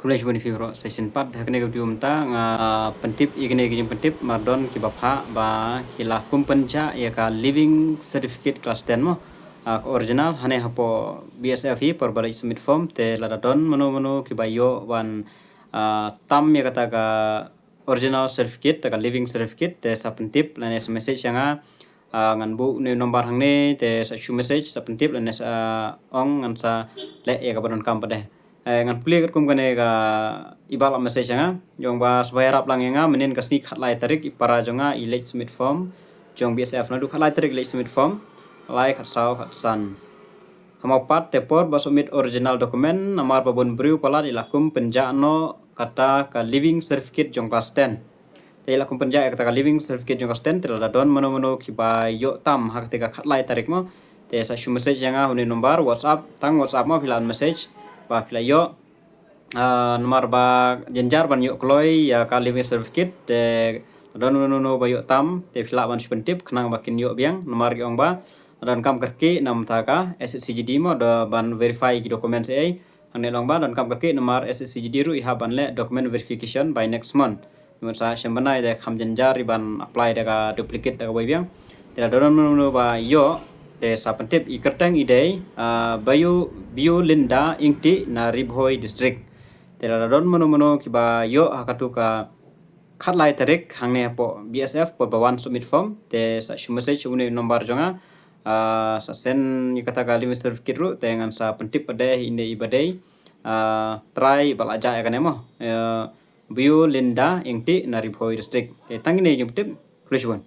College boni fibro session part hakne ga dium ta nga pentip ikne gijing pentip mardon ki bapha ba kila kumpenja ya ka living certificate class 10 mo ko original hane hapo BSF por balai submit form te ladadon mono ki bayo wan tam ya kata ka original certificate ta ka living certificate te sa pentip lane message yang ngan bu ni nomor hang ni te sa message sa pentip lane sa ong ngan sa le ya ka badon kam pade ngan puli kum kane ga ibal message nga jong ba supaya rap lang nga menin kasni khatlai tarik ipara jonga elect submit form jong BSF na du khatlai tarik elect submit form lai khat sau khat san hamau pat te por ba submit original dokumen namar babon briu palat ilakum penja no kata ka living certificate jong class 10 te ilakum penja kata ka living certificate jong class 10 terla don mono ki ba yo tam hak te ka khatlai tarik mo te sa message nga huni nomor WhatsApp tang WhatsApp mo filan message ba pila yo nomor ba jenjar ban yo kloi ya ka living certificate te don no ba yo tam te fila ban pentip khnang bakin yo biang nomor yong ba dan kam kerki nam taka SSCGD mo do ban verify ki dokumen se ane long ba dan kam kerki nomor SSCGD ru iha ban le document verification by next month sa shambana de kham jenjar ban apply de ka duplicate de ka biang te don no ba yo te sa pentip ikertang ide bayu bio linda ingti na ribhoi district te don mono kiba yo hakatu ka khatlai tarik hangne po BSF po bawan submit form te sa message une nomor jonga sa sen kata kali Mr. Fikru te ngan sa pentip pada inde ibadai try balaja ya kanemo bio linda ingti na ribhoi district te tangine jum tip kuliswan